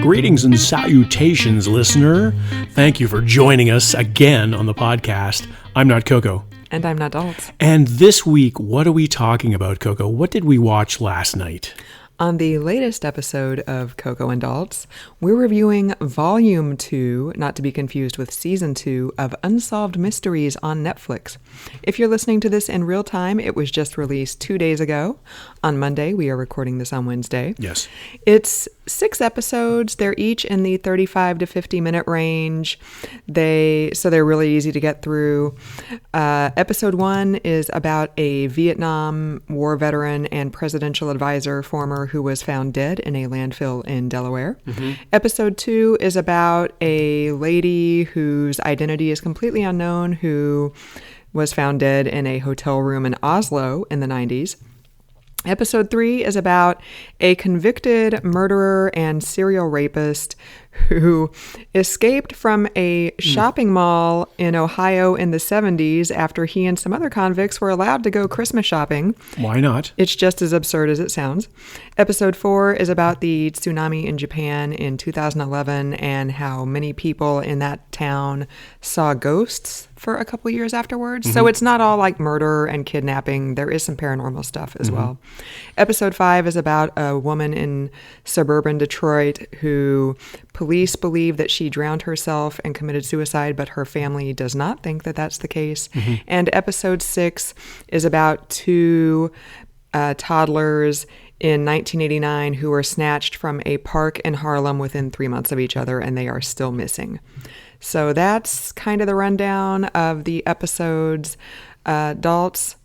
Greetings and salutations, listener. Thank you for joining us again on the podcast. I'm not Coco. And I'm not Daltz. And this week, what are we talking about, Coco? What did we watch last night? On the latest episode of Coco and Daltz, we're reviewing Volume 2, not to be confused with Season 2, of Unsolved Mysteries on Netflix. If you're listening to this in real time, it was just released 2 days ago. On Monday, we are recording this on Wednesday. Yes. It's 6 episodes. They're each in the 35 to 50 minute range. They're really easy to get through. Episode 1 is about a Vietnam War veteran and presidential advisor former who was found dead in a landfill in Delaware. Mm-hmm. Episode 2 is about a lady whose identity is completely unknown who was found dead in a hotel room in Oslo in the 90s. Episode 3 is about a convicted murderer and serial rapist who escaped from a shopping mall in Ohio in the 70s after he and some other convicts were allowed to go Christmas shopping. Why not? It's just as absurd as it sounds. Episode 4 is about the tsunami in Japan in 2011 and how many people in that town saw ghosts for a couple years afterwards. Mm-hmm. So it's not all like murder and kidnapping. There is some paranormal stuff as well. Episode 5 is about a woman in suburban Detroit who police believe that she drowned herself and committed suicide, but her family does not think that that's the case. Mm-hmm. And episode 6 is about two toddlers in 1989 who were snatched from a park in Harlem within 3 months of each other, and they are still missing. So that's kind of the rundown of the episodes. Daltz,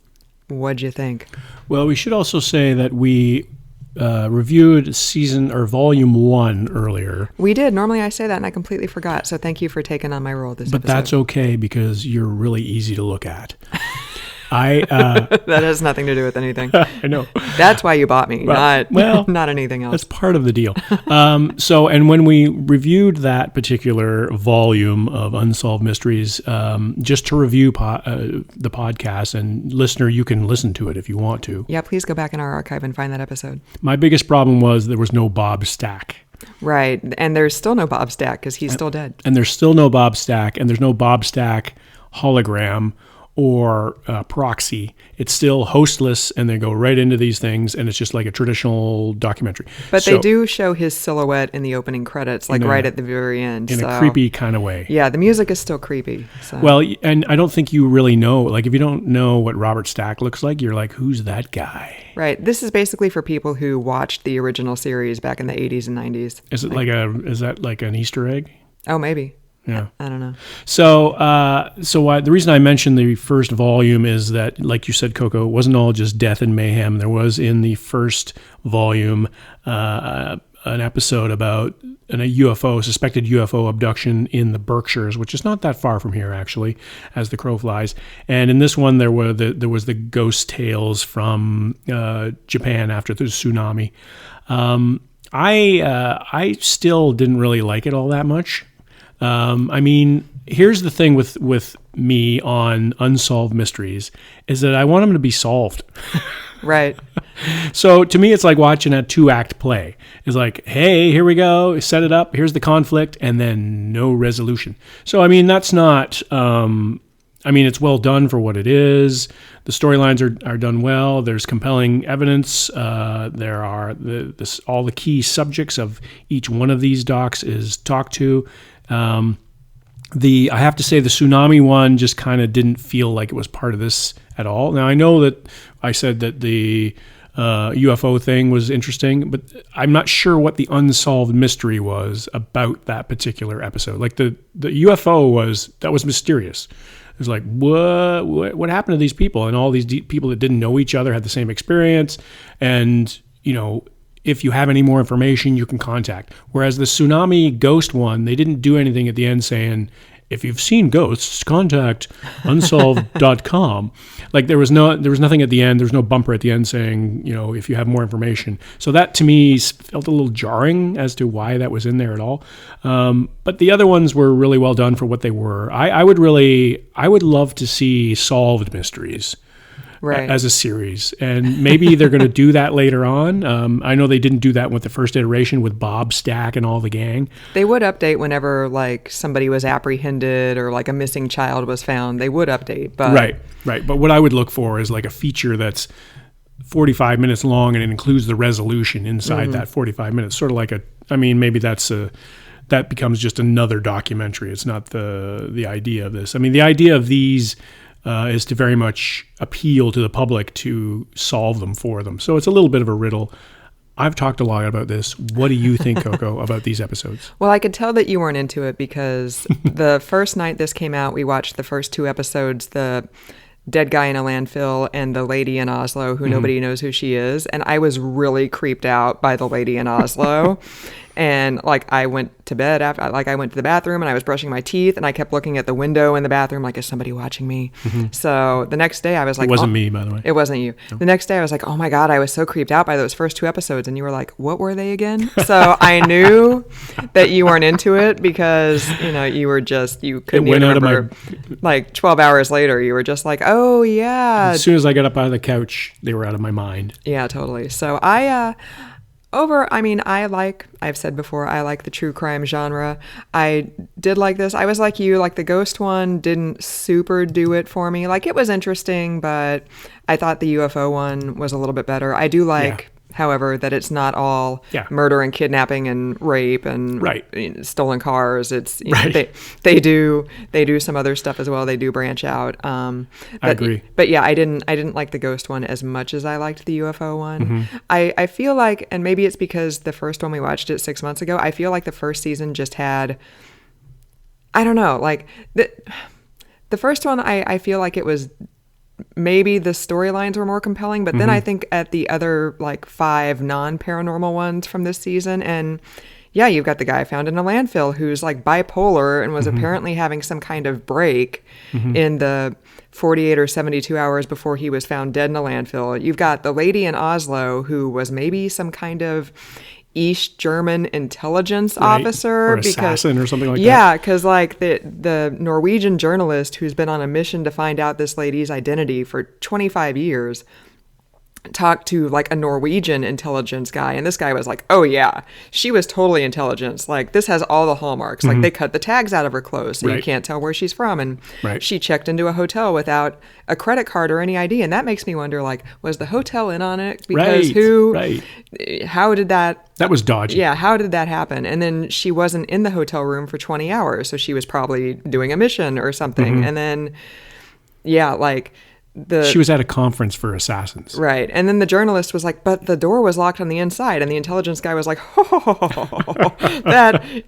what'd you think? Well, we should also say that we reviewed volume 1 earlier. We did. Normally I say that and I completely forgot. So thank you for taking on my role this episode. But that's okay because you're really easy to look at. That has nothing to do with anything. I know. That's why you bought me, not anything else. That's part of the deal. And when we reviewed that particular volume of Unsolved Mysteries, just to review the podcast, and listener, you can listen to it if you want to. Yeah, please go back in our archive and find that episode. My biggest problem was there was no Bob Stack. Right, and there's still no Bob Stack because he's still dead. And there's still no Bob Stack, and there's no Bob Stack hologram or proxy. It's still hostless, and they go right into these things, and it's just like a traditional documentary. But they do show his silhouette in the opening credits, like right at the very end. In a creepy kind of way. Yeah, the music is still creepy. So. Well, and I don't think you really know, like if you don't know what Robert Stack looks like, you're like, who's that guy? Right. This is basically for people who watched the original series back in the 80s and 90s. Is that like an Easter egg? Oh, maybe. Yeah, I don't know. So the reason I mentioned the first volume is that, like you said, Coco, it wasn't all just death and mayhem. There was in the first volume an episode about a suspected UFO abduction in the Berkshires, which is not that far from here, actually, as the crow flies. And in this one, there was the ghost tales from Japan after the tsunami. I still didn't really like it all that much. Here's the thing with me on Unsolved Mysteries is that I want them to be solved. Right. So to me, it's like watching a 2-act play. It's like, hey, here we go, set it up, here's the conflict, and then no resolution. So, that's not, it's well done for what it is. The storylines are done well. There's compelling evidence. There are all the key subjects of each one of these docs is talked to. I have to say the tsunami one just kind of didn't feel like it was part of this at all. Now, I know that I said that the UFO thing was interesting, but I'm not sure what the unsolved mystery was about that particular episode. Like the UFO was mysterious. It was like, what happened to these people? And all these people that didn't know each other had the same experience. And, if you have any more information, you can contact. Whereas the tsunami ghost one, they didn't do anything at the end saying, if you've seen ghosts, contact unsolved.com. Like there was nothing at the end. There was no bumper at the end saying, if you have more information. So that to me felt a little jarring as to why that was in there at all. But the other ones were really well done for what they were. I would love to see solved mysteries. Right. as a series. And maybe they're going to do that later on. I know they didn't do that with the first iteration with Bob Stack and all the gang. They would update whenever like somebody was apprehended or like a missing child was found. They would update, but Right. But what I would look for is like a feature that's 45 minutes long and it includes the resolution inside that 45 minutes. Sort of like maybe that becomes just another documentary. It's not the idea of this. I mean, the idea of these is to very much appeal to the public to solve them for them. So it's a little bit of a riddle. I've talked a lot about this. What do you think, Coco, about these episodes? Well, I could tell that you weren't into it because the first night this came out, we watched the first 2 episodes, the dead guy in a landfill and the lady in Oslo who nobody knows who she is. And I was really creeped out by the lady in Oslo. And like I went to bed after, like I went to the bathroom and I was brushing my teeth and I kept looking at the window in the bathroom like, is somebody watching me? So the next day I was like, it wasn't me, by the way. It wasn't you. No. The next day I was like, oh my God, I was so creeped out by those first 2 episodes. And you were like, what were they again? So I knew that you weren't into it because, you couldn't even remember. Like 12 hours later, you were just like, oh yeah. As soon as I got up out of the couch, they were out of my mind. Yeah, totally. So I've said before, I like the true crime genre. I did like this. I was like you, like the ghost one didn't super do it for me. Like it was interesting, but I thought the UFO one was a little bit better. I do like, however, that it's not all murder and kidnapping and rape and stolen cars. It's they do some other stuff as well. They do branch out. I agree. But yeah, I didn't like the ghost one as much as I liked the UFO one. I feel like, and maybe it's because the first one we watched it 6 months ago, I feel like the first season just had, I don't know, like the first one I feel like it was, maybe the storylines were more compelling, but then I think at the other like 5 non-paranormal ones from this season, and you've got the guy found in a landfill who's like bipolar and was apparently having some kind of break in the 48 or 72 hours before he was found dead in a landfill. You've got the lady in Oslo who was maybe some kind of East German intelligence officer, or assassin or something like that. Yeah, because like the Norwegian journalist who's been on a mission to find out this lady's identity for 25 years talked to like a Norwegian intelligence guy, and this guy was like, oh yeah, she was totally intelligence, like this has all the hallmarks, like they cut the tags out of her clothes so you can't tell where she's from, and she checked into a hotel without a credit card or any ID, and that makes me wonder, like, was the hotel in on it? Because how did that was dodgy. Yeah, how did that happen? And then she wasn't in the hotel room for 20 hours, so she was probably doing a mission or something, and then she was at a conference for assassins. Right. And then the journalist was like, but the door was locked on the inside. And the intelligence guy was like,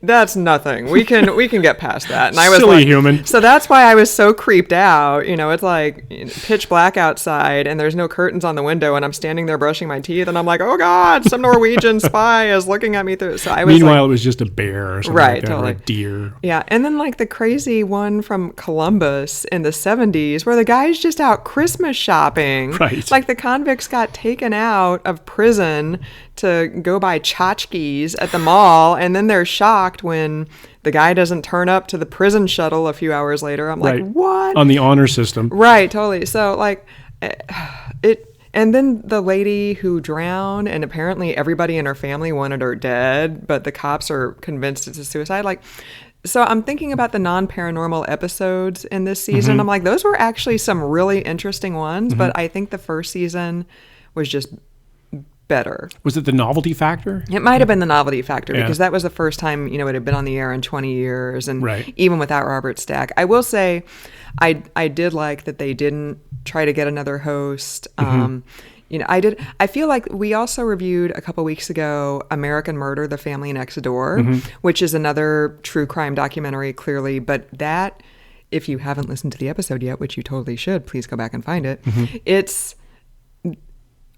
that's nothing. We can get past that. And I was silly like, human. So that's why I was so creeped out. It's like pitch black outside and there's no curtains on the window. And I'm standing there brushing my teeth. And I'm like, oh God, some Norwegian spy is looking at me through. So I was Meanwhile, it was just a bear or something like that, totally. Or a deer. Yeah. And then like the crazy one from Columbus in the 70s where the guy's just out Christmas shopping. Right. Like the convicts got taken out of prison to go buy tchotchkes at the mall, and then they're shocked when the guy doesn't turn up to the prison shuttle a few hours later. I'm like, what? On the honor system. Right, totally. So like and then the lady who drowned, and apparently everybody in her family wanted her dead, but the cops are convinced it's a suicide. Like, so I'm thinking about the non-paranormal episodes in this season. I'm like, those were actually some really interesting ones, but I think the first season was just better. Was it the novelty factor? It might have been the novelty factor because that was the first time, it had been on the air in 20 years, and even without Robert Stack. I will say I did like that they didn't try to get another host. I feel like we also reviewed a couple weeks ago American Murder, The Family Next Door, which is another true crime documentary, clearly. But that, if you haven't listened to the episode yet, which you totally should, please go back and find it. It's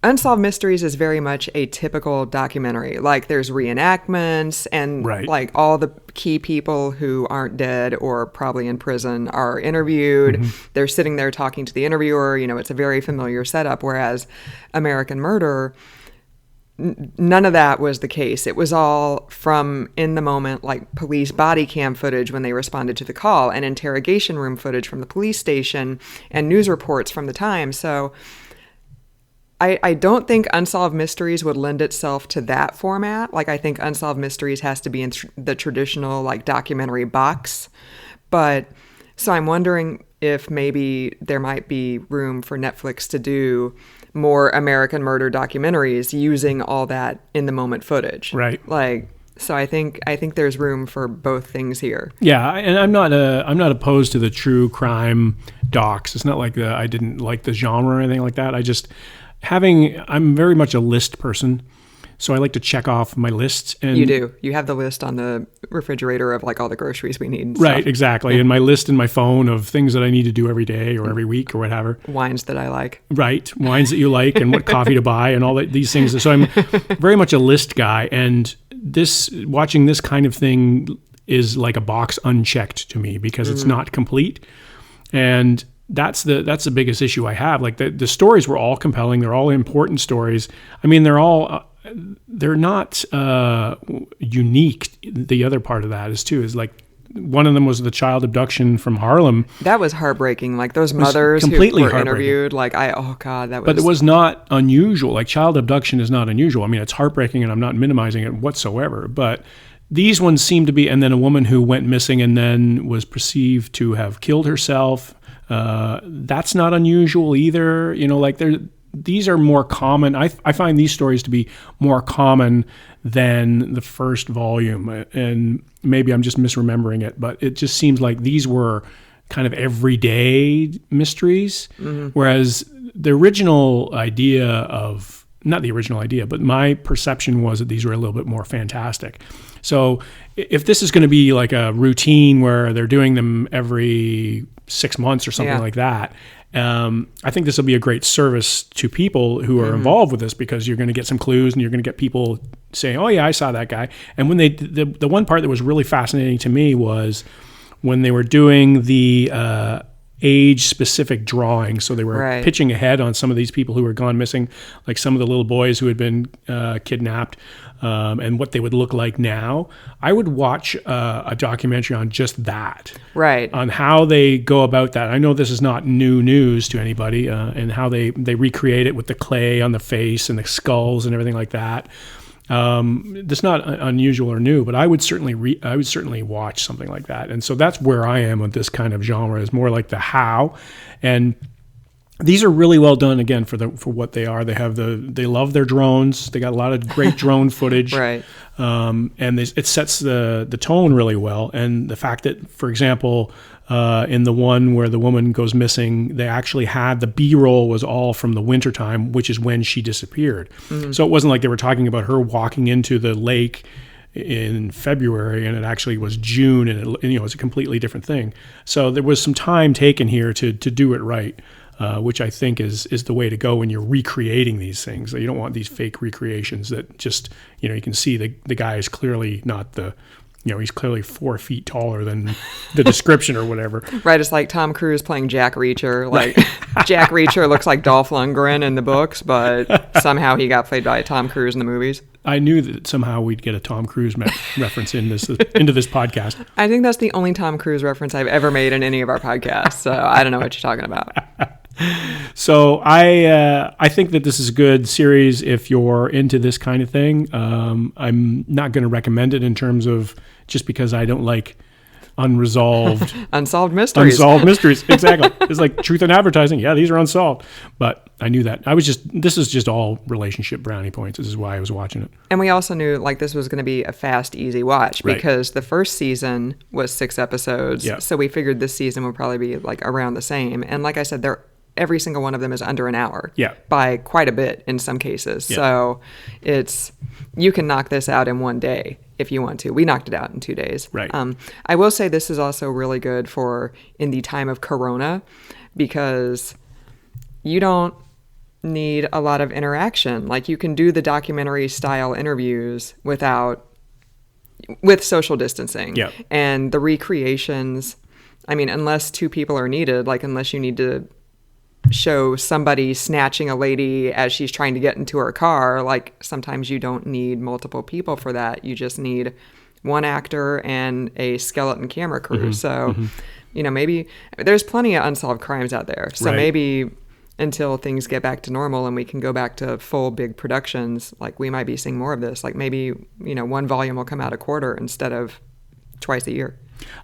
Unsolved Mysteries is very much a typical documentary. Like there's reenactments and like all the key people who aren't dead or probably in prison are interviewed. They're sitting there talking to the interviewer. It's a very familiar setup. Whereas American Murder, none of that was the case. It was all from in the moment, like police body cam footage when they responded to the call, and interrogation room footage from the police station, and news reports from the time. So I don't think Unsolved Mysteries would lend itself to that format. Like, I think Unsolved Mysteries has to be in the traditional, like, documentary box. But so I'm wondering if maybe there might be room for Netflix to do more American murder documentaries using all that in the moment footage. Right. Like, so I think there's room for both things here. Yeah, and I'm not opposed to the true crime docs. It's not like I didn't like the genre or anything like that. I'm very much a list person. So I like to check off my lists. And you do. You have the list on the refrigerator of like all the groceries we need. And right, stuff. Exactly. And my list in my phone of things that I need to do every day or every week or whatever. Wines that I like. Right. Wines that you like and what coffee to buy and all these things. So I'm very much a list guy. And watching this kind of thing is like a box unchecked to me because it's not complete. And that's the biggest issue I have. Like the stories were all compelling. They're all important stories. I mean, they're not unique. The other part of that is like one of them was the child abduction from Harlem. That was heartbreaking. Like those mothers who were interviewed. Like oh God, that was. But it was not unusual. Like child abduction is not unusual. I mean, it's heartbreaking, and I'm not minimizing it whatsoever. But these ones seem to be. And then a woman who went missing and then was perceived to have killed herself. That's not unusual either. You know, like these are more common. I find these stories to be more common than the first volume. And maybe I'm just misremembering it, but it just seems like these were kind of everyday mysteries. Mm-hmm. Whereas the original idea not the original idea, but my perception was that these were a little bit more fantastic. So if this is going to be like a routine where they're doing them every 6 months or something like that, I think this will be a great service to people who are involved with this because you're going to get some clues and you're going to get people saying, oh yeah, I saw that guy. And when the one part that was really fascinating to me was when they were doing the age-specific drawing. So they were pitching ahead on some of these people who were gone missing, like some of the little boys who had been kidnapped, and what they would look like now. I would watch a documentary on just that. Right. On how they go about that. I know this is not new news to anybody, and how they recreate it with the clay on the face and the skulls and everything like that. That's not unusual or new, but I would certainly watch something like that. And so that's where I am with this kind of genre, is more like the how. And these are really well done again for what they are. They love their drones. They got a lot of great drone footage. Right. And it sets the tone really well. And the fact that, for example, in the one where the woman goes missing, they actually had the B-roll was all from the wintertime, which is when she disappeared. Mm-hmm. So it wasn't like they were talking about her walking into the lake in February and it actually was June, and it's a completely different thing. So there was some time taken here to do it right. Which I think is the way to go when you're recreating these things. You don't want these fake recreations that just, you can see the guy is clearly not he's clearly 4 feet taller than the description or whatever. Right, it's like Tom Cruise playing Jack Reacher. Like, Jack Reacher looks like Dolph Lundgren in the books, but somehow he got played by Tom Cruise in the movies. I knew that somehow we'd get a Tom Cruise reference into this podcast. I think that's the only Tom Cruise reference I've ever made in any of our podcasts, so I don't know what you're talking about. So I think that this is a good series if you're into this kind of thing. I'm not going to recommend it in terms of just because I don't like unsolved mysteries. Exactly. It's like truth in advertising. Yeah, these are unsolved. But I knew that. This is just all relationship brownie points. This is why I was watching it. And we also knew like this was going to be a fast, easy watch because the first season was 6 episodes. Yeah. So we figured this season would probably be like around the same. And like I said, every single one of them is under an hour. Yeah. By quite a bit in some cases. Yeah. So you can knock this out in one day if you want to. We knocked it out in 2 days. Right. I will say this is also really good for in the time of Corona because you don't need a lot of interaction. Like you can do the documentary style interviews with social distancing. Yeah. And the recreations, I mean, unless 2 people are needed, like unless you need to show somebody snatching a lady as she's trying to get into her car. Like, sometimes you don't need multiple people for that. You just need one actor and a skeleton camera crew. So, maybe there's plenty of unsolved crimes out there. So maybe until things get back to normal and we can go back to full big productions, like, we might be seeing more of this. Like, maybe, one volume will come out a quarter instead of twice a year.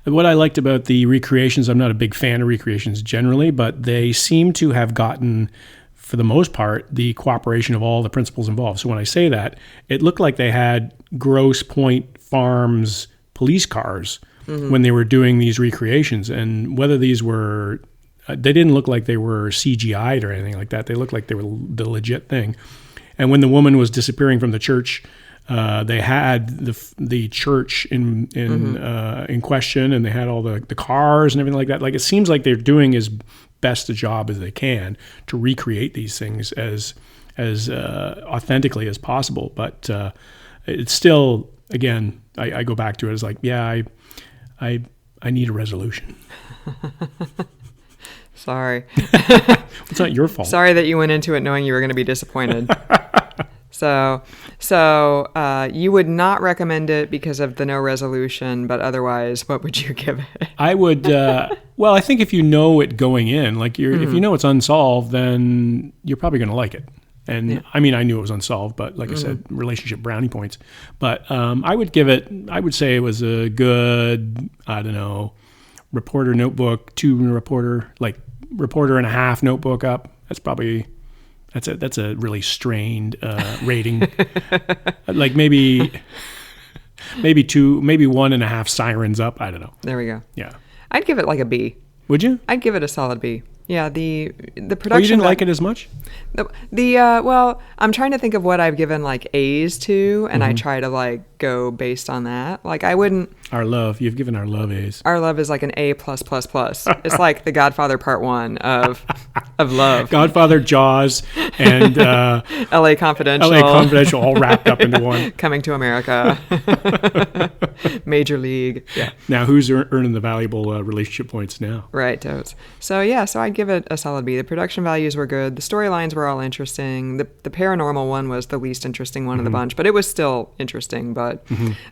What I liked about the recreations, I'm not a big fan of recreations generally, but they seem to have gotten, for the most part, the cooperation of all the principals involved. So when I say that, it looked like they had Grosse Pointe Farms police cars when they were doing these recreations. And whether these were, they didn't look like they were CGI'd or anything like that. They looked like they were the legit thing. And when the woman was disappearing from the church, they had the church in question, and they had all the cars and everything like that. Like, it seems like they're doing as best a job as they can to recreate these things as authentically as possible. But it's still, again, I go back to it as like, yeah, I need a resolution. Sorry. It's not your fault. Sorry that you went into it knowing you were going to be disappointed. So you would not recommend it because of the no resolution, but otherwise, what would you give it? I would, well, I think if you know it going in, like if you know it's unsolved, then you're probably going to like it. And I mean, I knew it was unsolved, but like I said, relationship brownie points. But I would say it was a good, I don't know, reporter notebook, reporter and a half notebook up. That's a really strained rating. Like maybe 1.5 sirens up. I don't know. There we go. Yeah. I'd give it like a B. Would you? I'd give it a solid B. Yeah, the production. Oh, you didn't like it as much? Well, I'm trying to think of what I've given like A's to, and I try to like go based on that. Like, I wouldn't. Our Love, you've given Our Love A's. Our Love is like an A+++. It's like the Godfather Part 1 of love. Godfather, Jaws, and L.A. Confidential. L.A. Confidential, all wrapped up into one. Coming to America. Major League. Yeah. Now, who's earning the valuable relationship points now? Right, totes. So yeah, so I'd give it a solid B. The production values were good. The storylines were all interesting. The paranormal one was the least interesting one of the bunch, but it was still interesting. But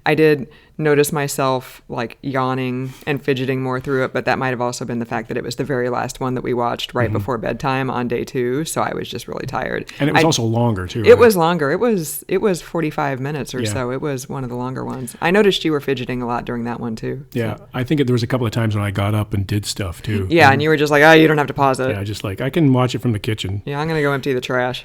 I did notice myself like yawning and fidgeting more through it, but that might have also been the fact that it was the very last one that we watched right before bedtime on day 2, so I was just really tired. And it was also longer too. It was longer. It was 45 minutes or so. It was one of the longer ones. I noticed you were fidgeting a lot during that one too. Yeah, so. I think there was a couple of times when I got up and did stuff too. Yeah, and you were just like, oh, you don't have to pause it. Yeah, just like, I can watch it from the kitchen. Yeah, I'm gonna go empty the trash.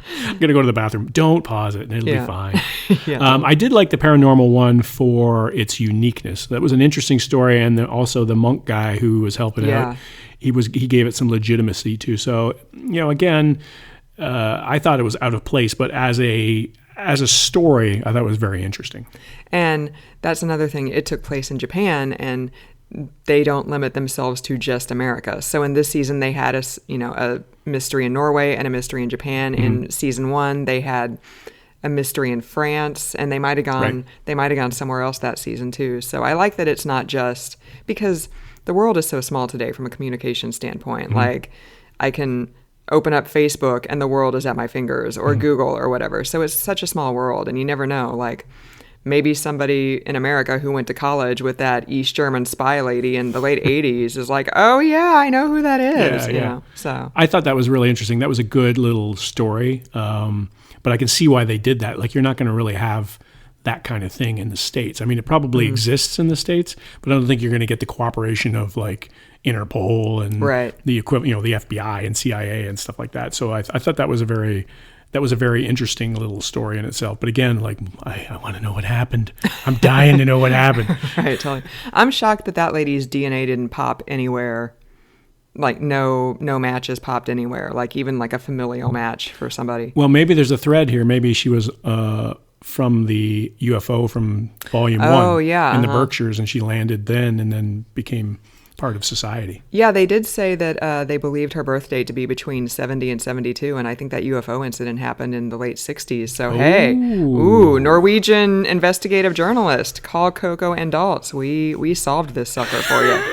I'm going to go to the bathroom. Don't pause it, and it'll be fine. Yeah. I did like the paranormal one for its uniqueness. That was an interesting story, and also the monk guy who was helping out, he gave it some legitimacy too. So, again, I thought it was out of place, but as a story, I thought it was very interesting. And that's another thing. It took place in Japan, and they don't limit themselves to just America. So in this season, they had a mystery in Norway and a mystery in Japan. In season 1, they had a mystery in France, and they might have gone somewhere else that season too. So I like that it's not just because the world is so small today from a communication standpoint. Like, I can open up Facebook and the world is at my fingers, or Google or whatever. So it's such a small world, and you never know. Like, maybe somebody in America who went to college with that East German spy lady in the late 80s is like, oh yeah, I know who that is. Yeah. So I thought that was really interesting. That was a good little story. But I can see why they did that. Like, you're not going to really have that kind of thing in the States. I mean, it probably exists in the States, but I don't think you're going to get the cooperation of like Interpol and the equivalent, the FBI and CIA and stuff like that. So I thought that was a very interesting little story in itself. But again, like, I want to know what happened. I'm dying to know what happened. Right, totally. I'm shocked that lady's DNA didn't pop anywhere. Like, no matches popped anywhere. Like, even like a familial match for somebody. Well, maybe there's a thread here. Maybe she was from the UFO from Volume 1 in the Berkshires, and she landed then and then became part of society. Yeah, they did say that they believed her birth date to be between 70 and 72, and I think that UFO incident happened in the late 60s. So, hey, Norwegian investigative journalist, call Coco and Daltz. We solved this sucker for you.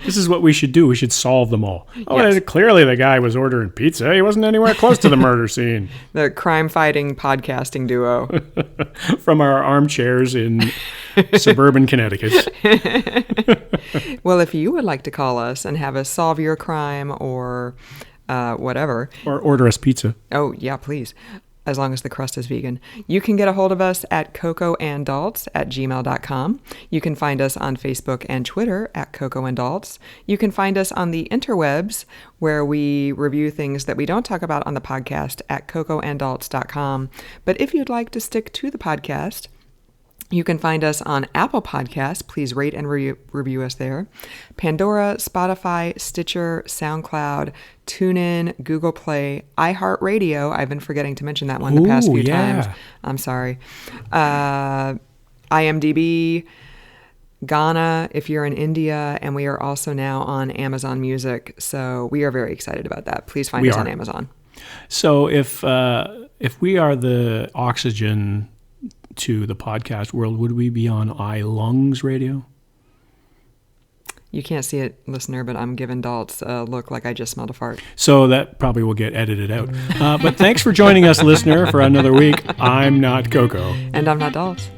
This is what we should do. We should solve them all. Oh, Yes. clearly the guy was ordering pizza. He wasn't anywhere close to the murder scene. The crime-fighting podcasting duo. From our armchairs in suburban Connecticut. Well, if you would like to call us and have us solve your crime or whatever. Or order us pizza. Oh, yeah, please. As long as the crust is vegan. You can get a hold of us at cocoandadults@gmail.com. You can find us on Facebook and Twitter at Coco and Dalts. You can find us on the interwebs where we review things that we don't talk about on the podcast at cocoandadults.com. But if you'd like to stick to the podcast, you can find us on Apple Podcasts. Please rate and review us there. Pandora, Spotify, Stitcher, SoundCloud, TuneIn, Google Play, iHeartRadio. I've been forgetting to mention that one the past few times. I'm sorry. IMDb, Ghana if you're in India, and we are also now on Amazon Music. So we are very excited about that. Please find us on Amazon. So if we are the oxygen to the podcast world, would we be on iLungs Radio? You can't see it, listener, but I'm giving Daltz a look like I just smelled a fart. So that probably will get edited out. But thanks for joining us, listener, for another week. I'm not Coco. And I'm not Daltz.